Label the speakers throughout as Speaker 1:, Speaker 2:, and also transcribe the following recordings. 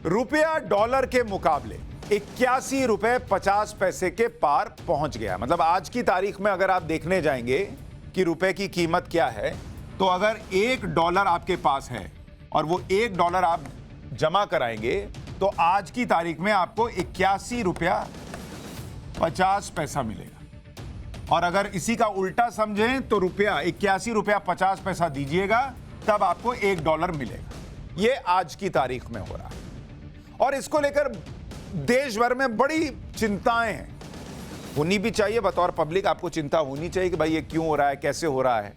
Speaker 1: रुपया डॉलर के मुकाबले 81 रुपए 50 पैसे के पार पहुंच गया। मतलब आज की तारीख में अगर आप देखने जाएंगे कि रुपए की कीमत क्या है, तो अगर $1 आपके पास है और वो $1 आप जमा कराएंगे तो आज की तारीख में आपको 81 रुपया 50 पैसा मिलेगा। और अगर इसी का उल्टा समझें तो 81 रुपया 50 पैसा दीजिएगा तब आपको $1 मिलेगा। ये आज की तारीख में हो रहा है और इसको लेकर देश भर में बड़ी चिंताएं हैं। होनी भी चाहिए, बतौर पब्लिक आपको चिंता होनी चाहिए कि भाई ये क्यों हो रहा है, कैसे हो रहा है।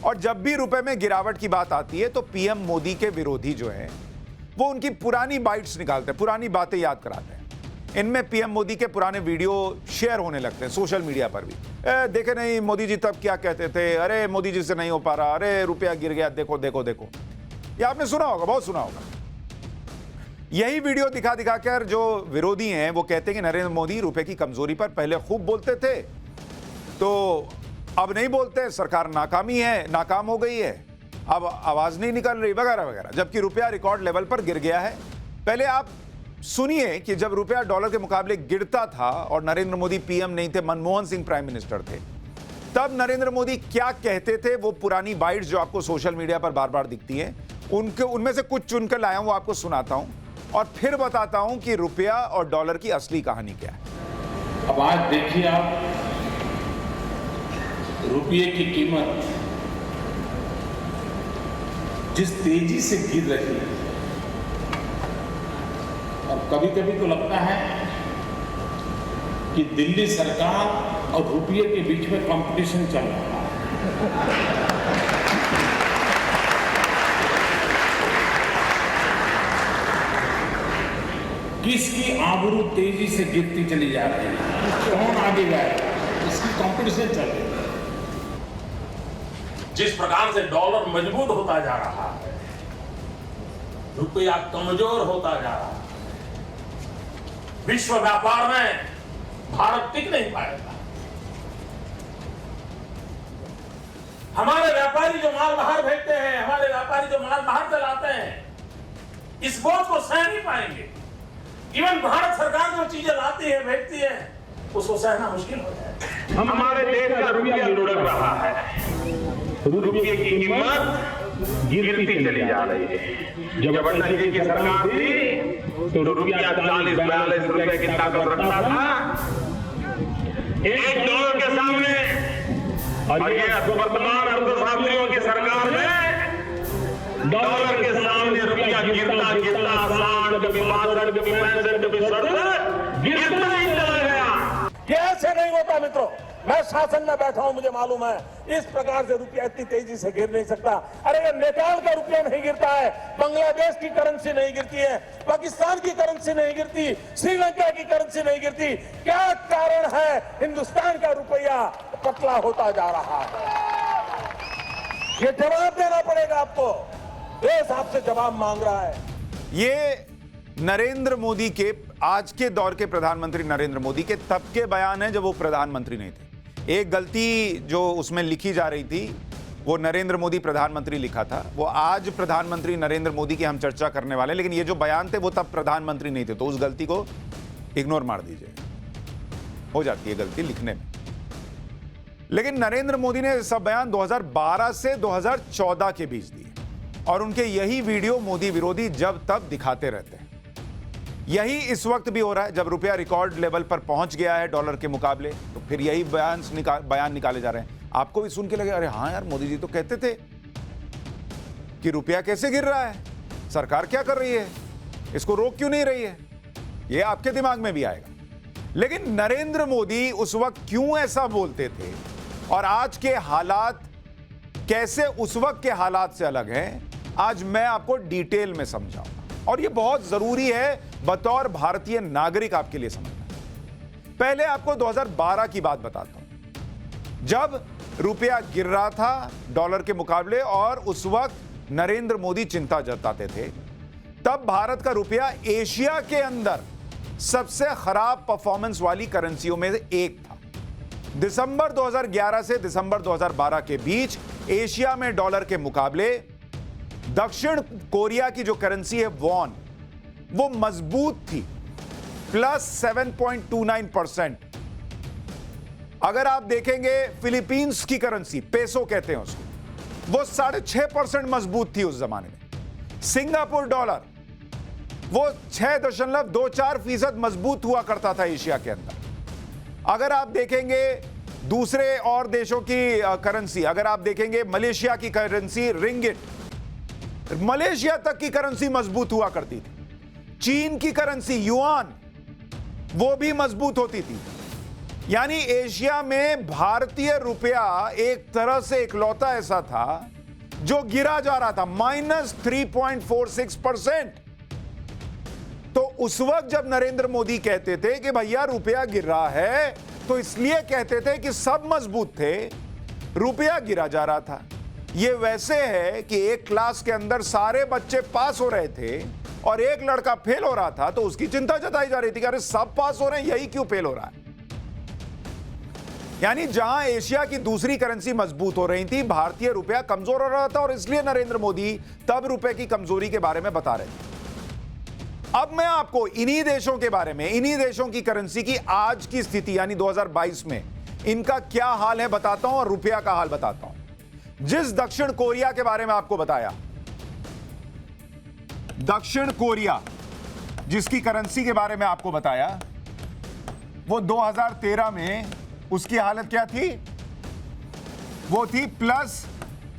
Speaker 1: और जब भी रुपए में गिरावट की बात आती है तो पीएम मोदी के विरोधी जो हैं वो उनकी पुरानी बाइट्स निकालते हैं, पुरानी बातें याद कराते हैं। इनमें पीएम मोदी के पुराने वीडियो शेयर होने लगते हैं सोशल मीडिया पर भी। देखे नहीं मोदी जी तब क्या कहते थे, अरे मोदी जी से नहीं हो पा रहा, अरे रुपया गिर गया, देखो देखो देखो। ये आपने सुना होगा, बहुत सुना होगा। यही वीडियो दिखा दिखाकर जो विरोधी हैं वो कहते हैं कि नरेंद्र मोदी रुपए की कमजोरी पर पहले खूब बोलते थे तो अब नहीं बोलते, सरकार नाकाम हो गई है, अब आवाज नहीं निकल रही, वगैरह वगैरह। जबकि रुपया रिकॉर्ड लेवल पर गिर गया है। पहले आप सुनिए कि जब रुपया डॉलर के मुकाबले गिरता था और नरेंद्र मोदी पीएम नहीं थे, मनमोहन सिंह प्राइम मिनिस्टर थे, तब नरेंद्र मोदी क्या कहते थे। वो पुरानी बाइट्स जो आपको सोशल मीडिया पर बार बार दिखती हैं, उनमें से कुछ चुनकर लाया हूं, आपको सुनाता हूं और फिर बताता हूं कि रुपया और डॉलर की असली कहानी क्या है।
Speaker 2: अब आज देखिए आप, रुपये की कीमत जिस तेजी से गिर रही है, और कभी कभी तो लगता है कि दिल्ली सरकार और रुपये के बीच में कंपटीशन चल रहा है। किसकी आबरू तेजी से गिरती चली जा रही है, कौन आगे जाएगा, इसकी कंपटीशन चल रही है। जिस प्रकार से डॉलर मजबूत होता जा रहा है, रुपया कमजोर होता जा रहा है, विश्व व्यापार में भारत टिक नहीं पाएगा। हमारे व्यापारी जो माल बाहर भेजते हैं, हमारे व्यापारी जो माल बाहर चलाते हैं, इस बोझ को सह नहीं पाएंगे। इवन भारत सरकार जो चीजें लाती है, भेजती है, उसको सहना मुश्किल हो जाए। हमारे देश का रुपया लुढ़क रहा है, रुपये की कीमत गिरती चली जा रही है। जब अटल जी की सरकार थी तो रुपया 40-42 रुपए की ताकत रखता था $1 के सामने, और ये वर्तमान अर्थशास्त्रियों की सरकार में डॉलर के सामने रुपया गिरता गिरता 60, कभी 62, कभी 65, कभी 67 गिरता ही चला गया।
Speaker 3: कैसे नहीं होता मित्रों, मैं शासन में बैठा हूं, मुझे मालूम है इस प्रकार से रुपया इतनी तेजी से गिर नहीं सकता। अरे ये नेपाल का रुपया नहीं गिरता है, बांग्लादेश की करेंसी नहीं गिरती है, पाकिस्तान की करेंसी नहीं गिरती, श्रीलंका की करेंसी नहीं गिरती। क्या कारण है हिंदुस्तान का रुपया पतला होता जा रहा है? ये जवाब देना पड़ेगा आपको, देश आपसे जवाब मांग रहा है।
Speaker 1: ये नरेंद्र मोदी के, आज के दौर के प्रधानमंत्री नरेंद्र मोदी के तब के बयान है जब वो प्रधानमंत्री नहीं थे। एक गलती जो उसमें लिखी जा रही थी वो नरेंद्र मोदी प्रधानमंत्री लिखा था, वो आज प्रधानमंत्री नरेंद्र मोदी की हम चर्चा करने वाले हैं, लेकिन ये जो बयान थे वो तब प्रधानमंत्री नहीं थे, तो उस गलती को इग्नोर मार दीजिए, हो जाती है गलती लिखने में। लेकिन नरेंद्र मोदी ने सब बयान 2012 से 2014 के बीच दिए और उनके यही वीडियो मोदी विरोधी जब तब दिखाते रहते हैं। यही इस वक्त भी हो रहा है, जब रुपया रिकॉर्ड लेवल पर पहुंच गया है डॉलर के मुकाबले, तो फिर यही बयान निकाले जा रहे हैं। आपको भी सुन के लगे अरे हाँ यार, मोदी जी तो कहते थे कि रुपया कैसे गिर रहा है, सरकार क्या कर रही है, इसको रोक क्यों नहीं रही है, ये आपके दिमाग में भी आएगा। लेकिन नरेंद्र मोदी उस वक्त क्यों ऐसा बोलते थे और आज के हालात कैसे उस वक्त के हालात से अलग हैं, आज मैं आपको डिटेल में समझाऊंगा और ये बहुत जरूरी है बतौर भारतीय नागरिक आपके लिए समझना। पहले आपको 2012 की बात बताता हूं, जब रुपया गिर रहा था डॉलर के मुकाबले और उस वक्त नरेंद्र मोदी चिंता जताते थे। तब भारत का रुपया एशिया के अंदर सबसे खराब परफॉर्मेंस वाली करेंसियों में से एक था। दिसंबर 2011 से दिसंबर 2012 के बीच एशिया में डॉलर के मुकाबले दक्षिण कोरिया की जो करेंसी है वॉन, वो मजबूत थी, प्लस 7.29%। अगर आप देखेंगे फिलीपींस की करेंसी, पेसो कहते हैं उसको, वो 6.5% मजबूत थी उस जमाने में। सिंगापुर डॉलर वो 6.24% मजबूत हुआ करता था एशिया के अंदर। अगर आप देखेंगे दूसरे और देशों की करेंसी, अगर आप देखेंगे मलेशिया की करेंसी रिंगिट, मलेशिया तक की करेंसी मजबूत हुआ करती थी। चीन की करेंसी युआन, वो भी मजबूत होती थी। यानी एशिया में भारतीय रुपया एक तरह से इकलौता ऐसा था जो गिरा जा रहा था, -3.46%। तो उस वक्त जब नरेंद्र मोदी कहते थे कि भैया रुपया गिर रहा है, तो इसलिए कहते थे कि सब मजबूत थे, रुपया गिरा जा रहा था। ये वैसे है कि एक क्लास के अंदर सारे बच्चे पास हो रहे थे और एक लड़का फेल हो रहा था, तो उसकी चिंता जताई जा रही थी कि अरे सब पास हो रहे हैं, यही क्यों फेल हो रहा है। यानी जहां एशिया की दूसरी करेंसी मजबूत हो रही थी, भारतीय रुपया कमजोर हो रहा था, और इसलिए नरेंद्र मोदी तब रुपए की कमजोरी के बारे में बता रहे थे। अब मैं आपको इन्हीं देशों के बारे में, इन्हीं देशों की करेंसी की आज की स्थिति यानी 2022 में इनका क्या हाल है बताता हूं, और रुपया का हाल बताता हूं। जिस दक्षिण कोरिया के बारे में आपको बताया, दक्षिण कोरिया जिसकी करेंसी के बारे में आपको बताया, वो 2013 में उसकी हालत क्या थी? वो थी प्लस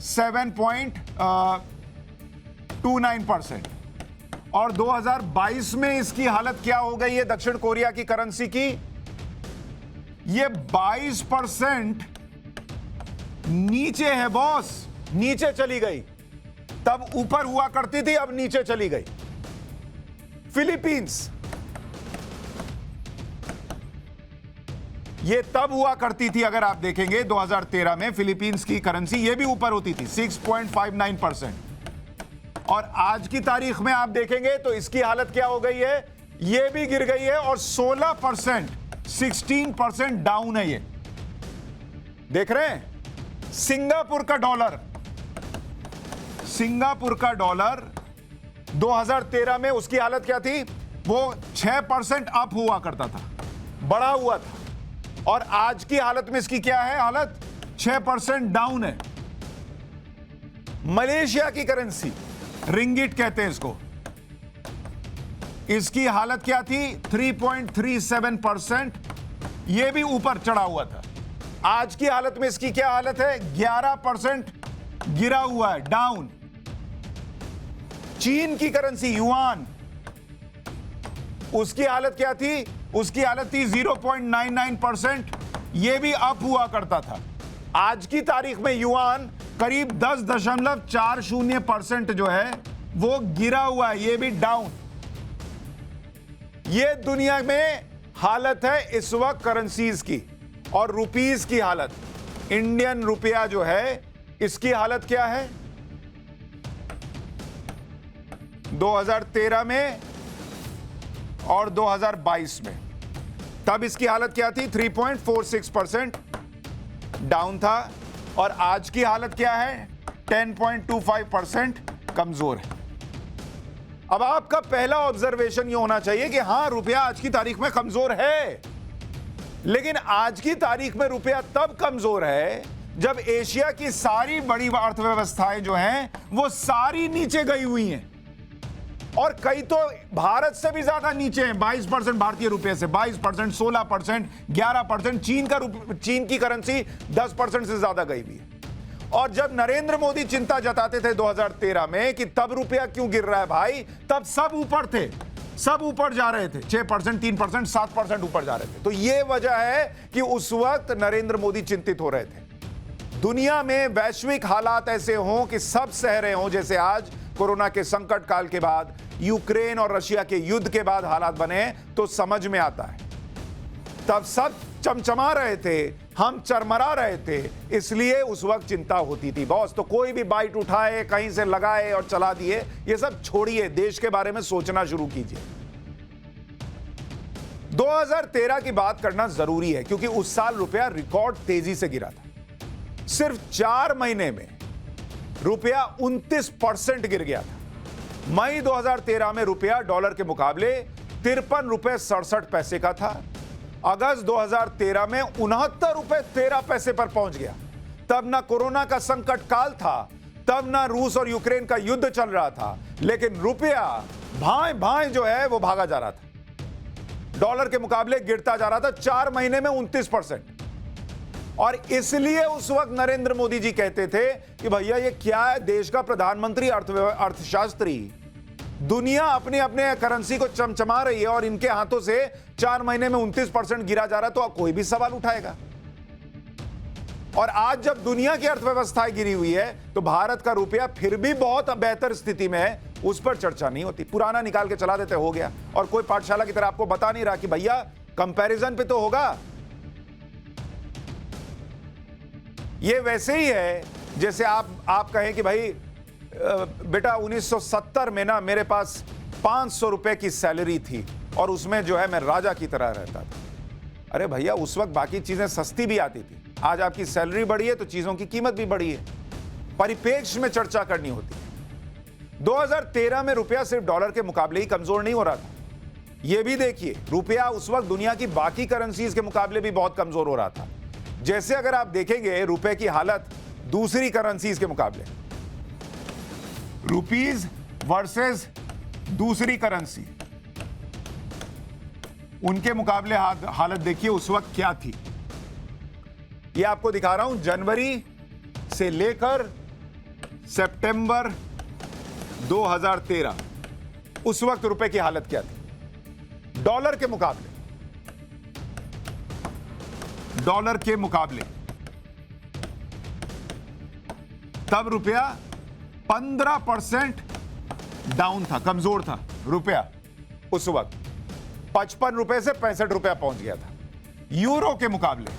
Speaker 1: 7.29%। और 2022 में इसकी हालत क्या हो गई है दक्षिण कोरिया की करेंसी की? ये 22% नीचे है बॉस, नीचे चली गई। तब ऊपर हुआ करती थी, अब नीचे चली गई। फिलीपींस, ये तब हुआ करती थी, अगर आप देखेंगे 2013 में फिलीपींस की करेंसी ये भी ऊपर होती थी 6.59%। और आज की तारीख में आप देखेंगे तो इसकी हालत क्या हो गई है? ये भी गिर गई है और 16% डाउन है। ये देख रहे हैं? सिंगापुर का डॉलर, सिंगापुर का डॉलर 2013 में उसकी हालत क्या थी? वो 6% अप हुआ करता था, बढ़ा हुआ था। और आज की हालत में इसकी क्या है हालत? 6% डाउन है। मलेशिया की करेंसी रिंगिट कहते हैं इसको, इसकी हालत क्या थी? 3.37%, यह भी ऊपर चढ़ा हुआ था। आज की हालत में इसकी क्या हालत है? 11% गिरा हुआ है, डाउन। चीन की करेंसी युआन, उसकी हालत क्या थी? उसकी हालत थी 0.99%, यह भी अप हुआ करता था। आज की तारीख में युआन करीब 10.40% जो है वो गिरा हुआ है, ये भी डाउन। ये दुनिया में हालत है इस वक्त करेंसीज की। और रुपीस की हालत, इंडियन रुपया जो है इसकी हालत क्या है 2013 में और 2022 में? तब इसकी हालत क्या थी? 3.46% डाउन था। और आज की हालत क्या है? 10.25% कमजोर है। अब आपका पहला ऑब्जर्वेशन ये होना चाहिए कि हां, रुपया आज की तारीख में कमजोर है। लेकिन आज की तारीख में रुपया तब कमजोर है जब एशिया की सारी बड़ी अर्थव्यवस्थाएं जो हैं वो सारी नीचे गई हुई हैं, और कई तो भारत से भी ज्यादा नीचे हैं। 22% भारतीय रुपये से, 22%, 16%, 11%। चीन की करेंसी 10% से ज्यादा गई हुई है। और जब नरेंद्र मोदी चिंता जताते थे 2013 में कि तब रुपया क्यों गिर रहा है भाई, तब सब ऊपर थे, सब ऊपर जा रहे थे, 6%, 3%, 7% ऊपर जा रहे थे। तो यह वजह है कि उस वक्त नरेंद्र मोदी चिंतित हो रहे थे। दुनिया में वैश्विक हालात ऐसे हों कि सब सह रहे हों, जैसे आज कोरोना के संकट काल के बाद, यूक्रेन और रशिया के युद्ध के बाद हालात बने, तो समझ में आता है। तब सब चमचमा रहे थे, हम चरमरा रहे थे, इसलिए उस वक्त चिंता होती थी बॉस। तो कोई भी बाइट उठाए, कहीं से लगाए और चला दिए, ये सब छोड़िए, देश के बारे में सोचना शुरू कीजिए। 2013 की बात करना जरूरी है क्योंकि उस साल रुपया रिकॉर्ड तेजी से गिरा था। सिर्फ 4 महीने में रुपया 29% गिर गया था। मई 2013 में रुपया डॉलर के मुकाबले 53 रुपए 67 पैसे का था। अगस्त 2013 में 69 रुपए 13 पैसे पर पहुंच गया। तब ना कोरोना का संकट काल था, तब ना रूस और यूक्रेन का युद्ध चल रहा था, लेकिन रुपया भाएं भाएं जो है वो भागा जा रहा था, डॉलर के मुकाबले गिरता जा रहा था 4 महीने में 29%। और इसलिए उस वक्त नरेंद्र मोदी जी कहते थे कि भैया ये क्या है, देश का प्रधानमंत्री अर्थशास्त्री, दुनिया अपने अपने करेंसी को चमचमा रही है और इनके हाथों से 4 महीने में 29% गिरा जा रहा है, तो कोई भी सवाल उठाएगा। और आज जब दुनिया की अर्थव्यवस्था गिरी हुई है तो भारत का रुपया फिर भी बहुत बेहतर स्थिति में है, उस पर चर्चा नहीं होती। पुराना निकाल के चला देते, हो गया, और कोई पाठशाला की तरह आपको बता नहीं रहा कि भैया कंपैरिजन पे तो होगा। ये वैसे ही है जैसे आप कहें कि भाई बेटा 1970 में ना मेरे पास 500 रुपए की सैलरी थी और उसमें जो है मैं राजा की तरह रहता था। अरे भैया उस वक्त बाकी चीजें सस्ती भी आती थी, आज आपकी सैलरी बढ़ी है तो चीजों की कीमत भी बढ़ी है। परिप्रेक्ष्य में चर्चा करनी होती है। 2013 में रुपया सिर्फ डॉलर के मुकाबले ही कमजोर नहीं हो रहा था, यह भी देखिए रुपया उस वक्त दुनिया की बाकी करेंसीज के मुकाबले भी बहुत कमजोर हो रहा था। जैसे अगर आप देखेंगे रुपए की हालत दूसरी करेंसीज के मुकाबले, रुपीज वर्सेस दूसरी करेंसी, उनके मुकाबले हालत देखिए उस वक्त क्या थी। ये आपको दिखा रहा हूं जनवरी से लेकर सितंबर 2013, उस वक्त रुपए की हालत क्या थी डॉलर के मुकाबले। डॉलर के मुकाबले तब रुपया 15% डाउन था, कमजोर था रुपया उस वक्त। 55 रुपए से 65 रुपया पहुंच गया था। यूरो के मुकाबले,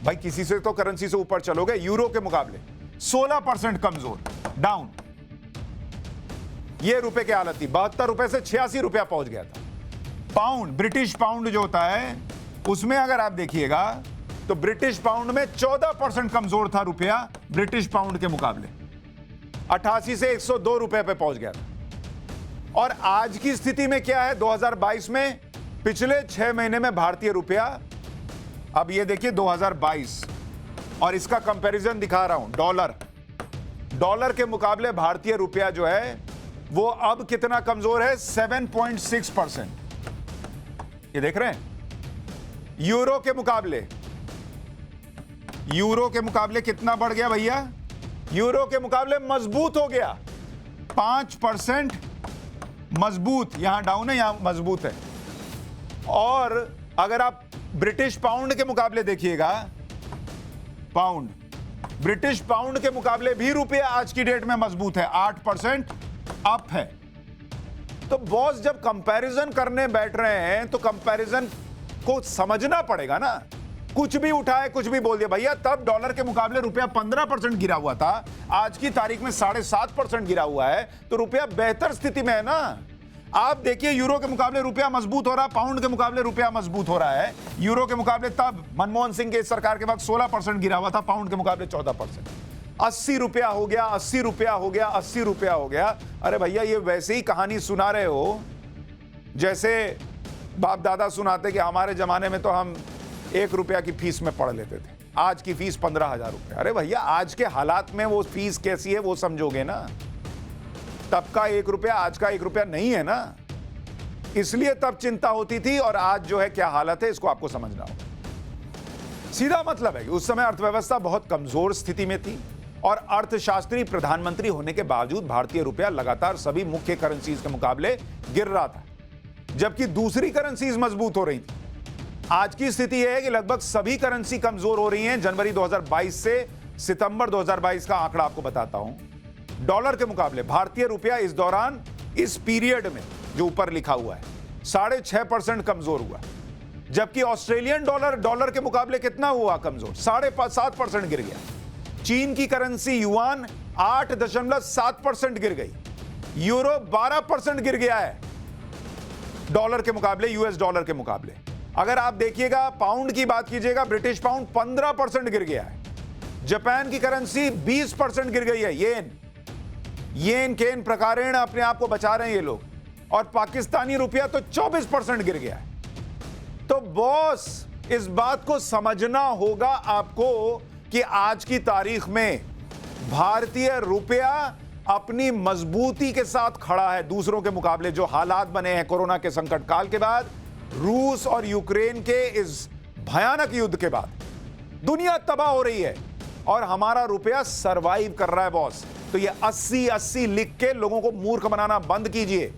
Speaker 1: भाई किसी से तो करेंसी से ऊपर चलोगे, यूरो के मुकाबले 16% कमजोर, डाउन। ये रुपए की हालत थी। 72 रुपए से 86 रुपया पहुंच गया था। पाउंड, ब्रिटिश पाउंड जो होता है, उसमें अगर आप देखिएगा तो ब्रिटिश पाउंड में 14% कमजोर था रुपया ब्रिटिश पाउंड के मुकाबले, 88 से 102 रुपए पे पहुंच गया था। और आज की स्थिति में क्या है 2022 में, पिछले 6 महीने में भारतीय रुपया, अब ये देखिए 2022 और इसका कंपैरिजन दिखा रहा हूं, डॉलर के मुकाबले भारतीय रुपया जो है वो अब कितना कमजोर है, 7.6%। ये देख रहे हैं। यूरो के मुकाबले कितना बढ़ गया भैया, यूरो के मुकाबले मजबूत हो गया, 5% मजबूत, यहां डाउन है यहां मजबूत है। और अगर आप ब्रिटिश पाउंड के मुकाबले देखिएगा, पाउंड, ब्रिटिश पाउंड के मुकाबले भी रुपया आज की डेट में मजबूत है, 8% अप है। तो बॉस जब कंपैरिजन करने बैठ रहे हैं तो कंपैरिजन को समझना पड़ेगा ना। कुछ भी उठाए, कुछ भी बोल दिया भैया। तब डॉलर के मुकाबले रुपया 15% गिरा हुआ था, आज की तारीख में 7.5% गिरा हुआ है, तो रुपया बेहतर स्थिति में है ना। आप देखिए यूरो के मुकाबले रुपया मजबूत हो रहा है, पाउंड के मुकाबले रुपया मजबूत हो रहा है। यूरो के मुकाबले तब मनमोहन सिंह के सरकार के वक्त 16% गिरा हुआ था, पाउंड के मुकाबले 14%। 80 रुपया हो गया, 80 रुपया हो गया, 80 रुपया हो गया। अरे भैया ये वैसे ही कहानी सुना रहे हो जैसे बाप दादा सुनाते कि हमारे जमाने में तो हम 1 रुपया की फीस में पढ़ लेते थे, आज की फीस 15,000 रुपये। अरे भैया आज के हालात में वो फीस कैसी है वो समझोगे ना। तब का 1 रुपया आज का 1 रुपया नहीं है ना, इसलिए तब चिंता होती थी और आज जो है क्या हालत है इसको आपको समझना होगा। सीधा मतलब है कि उस समय अर्थव्यवस्था बहुत कमजोर स्थिति में थी और अर्थशास्त्री प्रधानमंत्री होने के बावजूद भारतीय रुपया लगातार सभी मुख्य करेंसीज के मुकाबले गिर रहा था, जबकि दूसरी करेंसीज मजबूत हो रही थी। आज की स्थिति यह है कि लगभग सभी करेंसी कमजोर हो रही हैं। जनवरी 2022 से सितंबर 2022 का आंकड़ा आपको बताता हूं। डॉलर के मुकाबले भारतीय रुपया इस दौरान, इस पीरियड में जो ऊपर लिखा हुआ है, 6.5% कमजोर हुआ, जबकि ऑस्ट्रेलियन डॉलर के मुकाबले कितना हुआ कमजोर, 7.5% गिर गया। चीन की करेंसी युआन 8.7% गिर गई। यूरो 12% गिर गया है डॉलर के मुकाबले, यूएस डॉलर के मुकाबले। अगर आप देखिएगा पाउंड की बात कीजिएगा, ब्रिटिश पाउंड 15% गिर गया है। जापान की करेंसी 20% गिर गई है, येन। येन केन प्रकारेण अपने आप को बचा रहे हैं ये लोग, और पाकिस्तानी रुपया तो 24% गिर गया है। तो बॉस, इस बात को समझना होगा आपको कि आज की तारीख में भारतीय रुपया अपनी मजबूती के साथ खड़ा है दूसरों के मुकाबले। जो हालात बने हैं कोरोना के संकट काल के बाद, रूस और यूक्रेन के इस भयानक युद्ध के बाद, दुनिया तबाह हो रही है और हमारा रुपया सरवाइव कर रहा है बॉस। तो ये 80-80 लिख के लोगों को मूर्ख बनाना बंद कीजिए।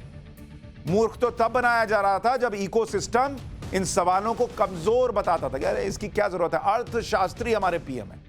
Speaker 1: मूर्ख तो तब बनाया जा रहा था जब इकोसिस्टम इन सवालों को कमजोर बताता था कि अरे इसकी क्या जरूरत है। अर्थशास्त्री हमारे पीएम है।